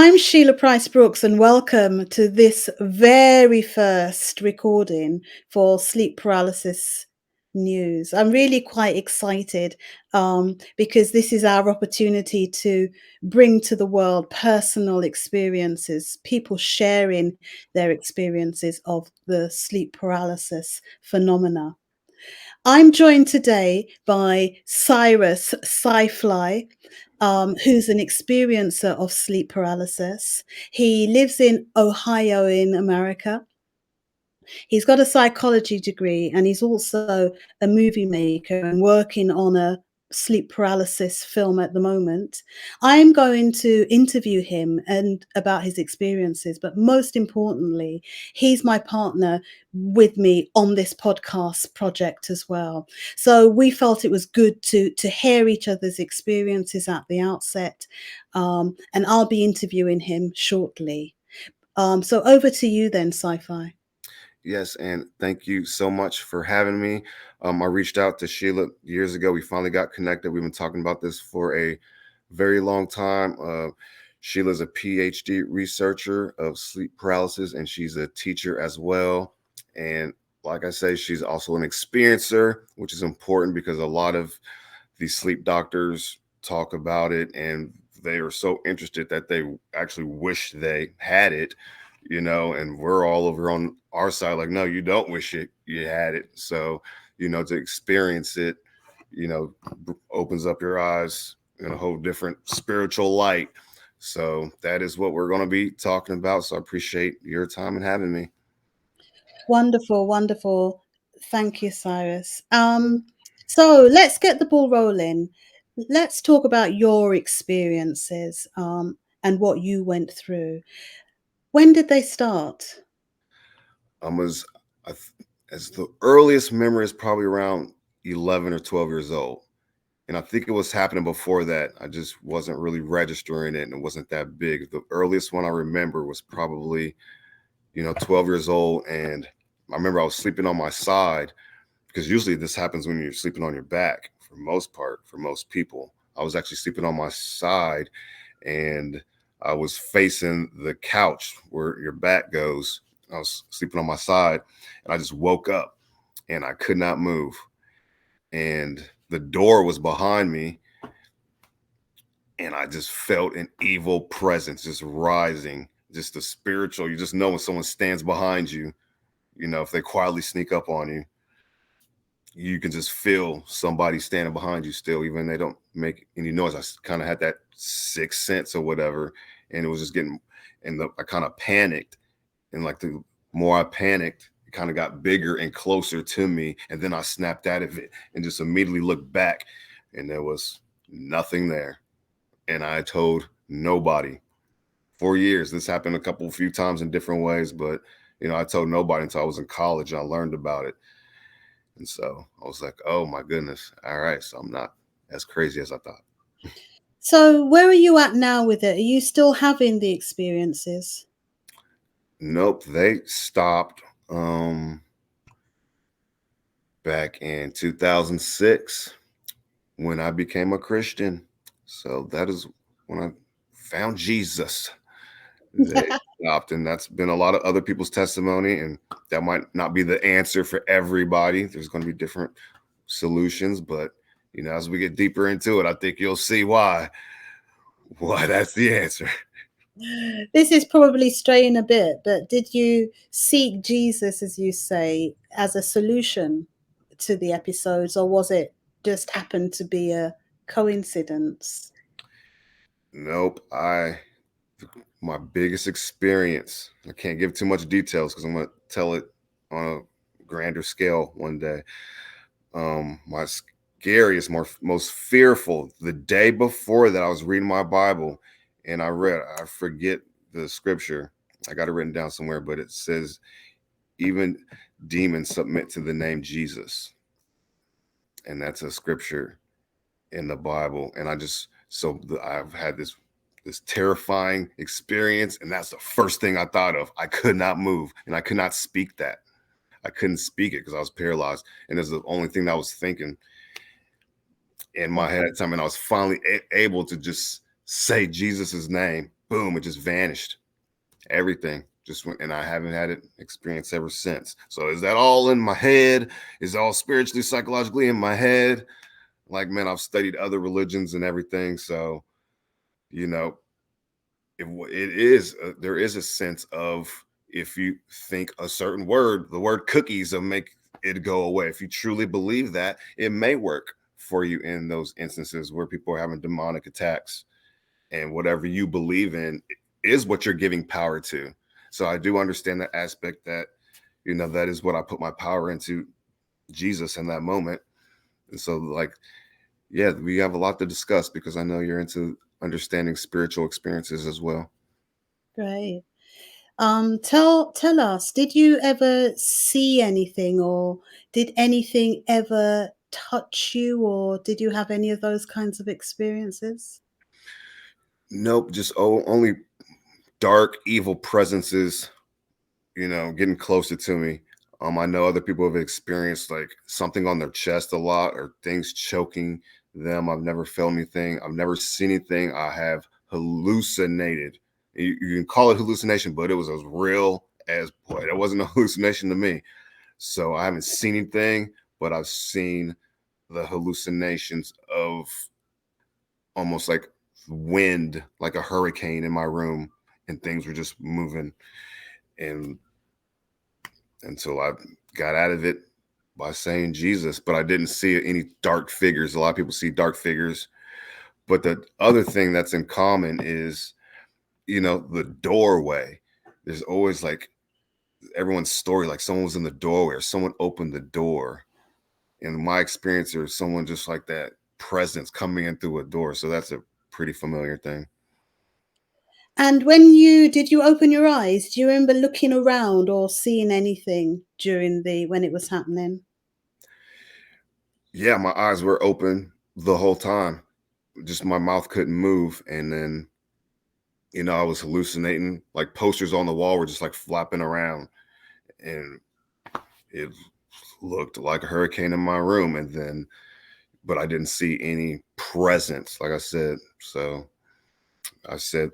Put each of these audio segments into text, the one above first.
I'm Sheila Price Brooks, and welcome to this very first recording for Sleep Paralysis News. I'm really quite excited because this is our opportunity to bring to the world personal experiences, people sharing their experiences of the sleep paralysis phenomena. I'm joined today by Cyrus Sci-Fly, who's an experiencer of sleep paralysis. He lives in Ohio in America. He's got a psychology degree and he's also a movie maker and working on a sleep paralysis film at the moment. I'm going to interview him and about his experiences, but most importantly, he's my partner with me on this podcast project as well. So we felt it was good to hear each other's experiences at the outset, and I'll be interviewing him shortly. So over to you then, Sci-Fi. Yes, and thank you so much for having me. I reached out to Sheila years ago. We finally got connected. We've been talking about this for a very long time. Sheila's a PhD researcher of sleep paralysis, and she's a teacher as well. And like I say, she's also an experiencer, which is important because a lot of these sleep doctors talk about it and they are so interested that they actually wish they had it, and we're all over on our side like, no, you don't wish it you had it. So, to experience it, opens up your eyes in a whole different spiritual light. So that is what we're going to be talking about. So I appreciate your time and having me. Wonderful, wonderful. Thank you, Cyrus. So let's get the ball rolling. Let's talk about your experiences and what you went through. When did they start? I was, as the earliest memory is probably around 11 or 12 years old. And I think it was happening before that. I just wasn't really registering it and it wasn't that big. The earliest one I remember was probably, 12 years old. And I remember I was sleeping on my side because usually this happens when you're sleeping on your back for most part, for most people. I was actually sleeping on my side and I was facing the couch where your back goes. I was sleeping on my side and I just woke up and I could not move. And the door was behind me and I just felt an evil presence just rising, just the spiritual. You just know when someone stands behind you, if they quietly sneak up on you, you can just feel somebody standing behind you still, even they don't make any noise. I kind of had that sixth sense or whatever, and it was just getting, I kind of panicked, and like the more I panicked, it kind of got bigger and closer to me, and then I snapped out of it and just immediately looked back, and there was nothing there, and I told nobody for years. This happened a few times in different ways, but I told nobody until I was in college and I learned about it. And so I was like, oh my goodness. All right. So I'm not as crazy as I thought. So where are you at now with it? Are you still having the experiences? Nope. They stopped back in 2006 when I became a Christian. So that is when I found Jesus. They stopped. And that's been a lot of other people's testimony. And that might not be the answer for everybody. There's going to be different solutions. But, as we get deeper into it, I think you'll see why that's the answer. This is probably straying a bit, but did you seek Jesus, as you say, as a solution to the episodes, or was it just happened to be a coincidence? Nope. My biggest experience, I can't give too much details because I'm going to tell it on a grander scale one day. My scariest, most fearful, the day before that, I was reading my Bible and I forget the scripture. I got it written down somewhere, but it says, even demons submit to the name Jesus. And that's a scripture in the Bible. And I've had this terrifying experience, and that's the first thing I thought of. I could not move, and I could not speak that. I couldn't speak it because I was paralyzed, and it's the only thing that I was thinking in my head at the time. And I was finally able to just say Jesus's name, boom, it just vanished. Everything just went, and I haven't had it experience ever since. So is that all in my head? Is it all spiritually, psychologically in my head? Like, man, I've studied other religions and everything. So, you know, it is, there is a sense of, if you think a certain word, the word cookies will make it go away. If you truly believe that, it may work for you in those instances where people are having demonic attacks, and whatever you believe in is what you're giving power to. So I do understand that aspect, that, that is what I put my power into, Jesus, in that moment. And so, like, yeah, we have a lot to discuss because I know you're into understanding spiritual experiences as well. Great. Tell us, did you ever see anything, or did anything ever touch you, or did you have any of those kinds of experiences? Nope, just only dark, evil presences, getting closer to me. I know other people have experienced like something on their chest a lot, or things choking them. I've never felt anything. I've never seen anything. I have hallucinated. You can call it hallucination, but it was as real as, boy, that wasn't a hallucination to me. So I haven't seen anything, but I've seen the hallucinations of almost like wind, like a hurricane in my room, and things were just moving. And until I got out of it by saying Jesus, but I didn't see any dark figures. A lot of people see dark figures, but the other thing that's in common is, the doorway. There's always like everyone's story, like someone was in the doorway or someone opened the door. In my experience, there's someone just like that presence coming in through a door. So that's a pretty familiar thing. And when you did you open your eyes? Do you remember looking around or seeing anything during the when it was happening? Yeah, my eyes were open the whole time. Just my mouth couldn't move. And then, I was hallucinating. Like posters on the wall were just like flapping around. And it looked like a hurricane in my room. And then, but I didn't see any presence, like I said. So I said,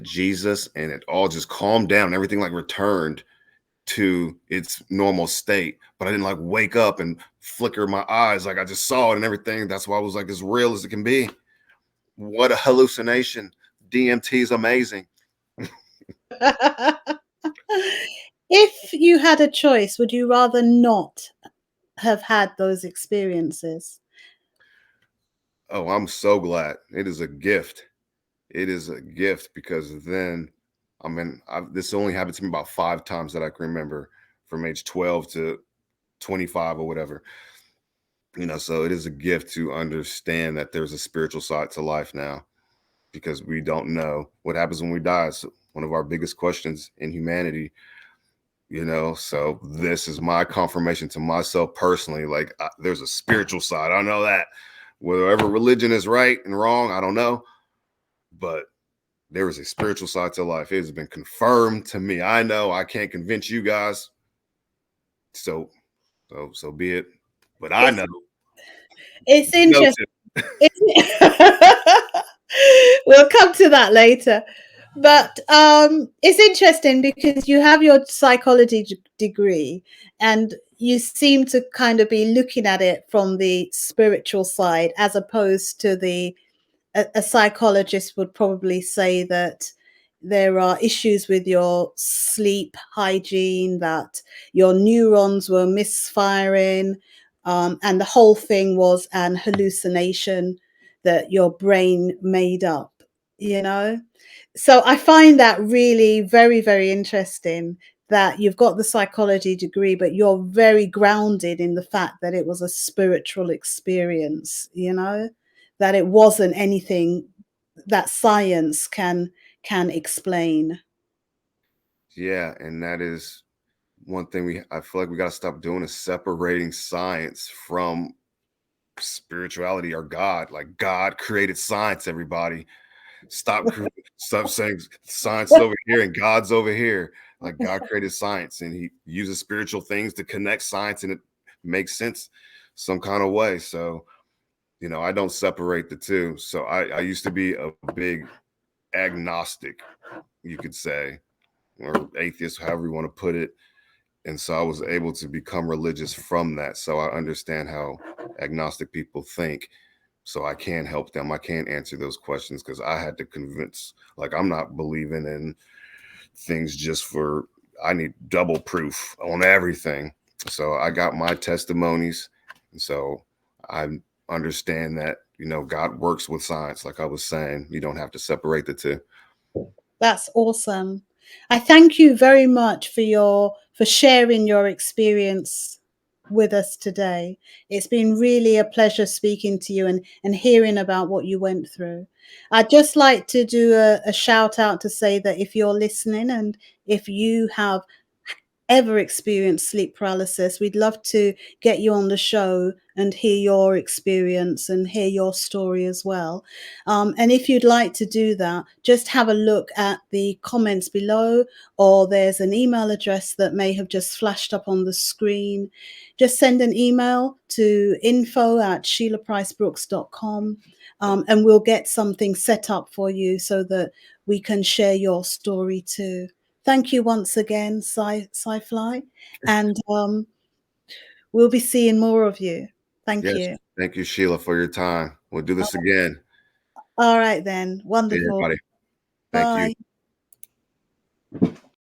Jesus, and it all just calmed down. Everything like returned to its normal state. But I didn't like wake up and flicker my eyes. Like I just saw it and everything. That's why I was like as real as it can be. What a hallucination. DMT is amazing. If you had a choice, would you rather not have had those experiences? Oh, I'm so glad. It is a gift. It is a gift because then, this only happened to me about 5 times that I can remember, from age 12 to 25 or whatever. So it is a gift to understand that there's a spiritual side to life now, because we don't know what happens when we die. It's one of our biggest questions in humanity. So this is my confirmation to myself personally. Like, there's a spiritual side. I know that. Whatever religion is right and wrong, I don't know. But there is a spiritual side to life. It has been confirmed to me. I know I can't convince you guys. So be it. But I It's know. it's No interesting. tip. We'll come to that later. But it's interesting because you have your psychology degree, and you seem to kind of be looking at it from the spiritual side, as opposed to a psychologist would probably say that there are issues with your sleep hygiene, that your neurons were misfiring, and the whole thing was an hallucination that your brain made up, you know? So I find that really very, very interesting that you've got the psychology degree, but you're very grounded in the fact that it was a spiritual experience, that it wasn't anything that science can explain. Yeah, and that is one thing I feel like we got to stop doing, is separating science from spirituality or God. Like, God created science, everybody. Stop stop saying science is over here and God's over here. Like, God created science and he uses spiritual things to connect science, and it makes sense some kind of way. So, I don't separate the two. So I used to be a big agnostic, you could say, or atheist, however you want to put it. And so I was able to become religious from that. So I understand how agnostic people think. So I can help them. I can answer those questions because I had to convince, like, I'm not believing in things just for, I need double proof on everything. So I got my testimonies. And so I understand that, God works with science. Like I was saying, you don't have to separate the two. That's awesome. I thank you very much for sharing your experience with us today. It's been really a pleasure speaking to you and hearing about what you went through. I'd just like to do a shout out to say that if you're listening and if you have ever experienced sleep paralysis, we'd love to get you on the show and hear your experience and hear your story as well. And if you'd like to do that, just have a look at the comments below, or there's an email address that may have just flashed up on the screen. Just send an email to info@sheilapricebrooks.com, and we'll get something set up for you so that we can share your story too. Thank you once again, Sci-Fly, and we'll be seeing more of you. Thank Yes. you. Thank you, Sheila, for your time. We'll do this again. All right then. See Wonderful. everybody. Thank you. Bye.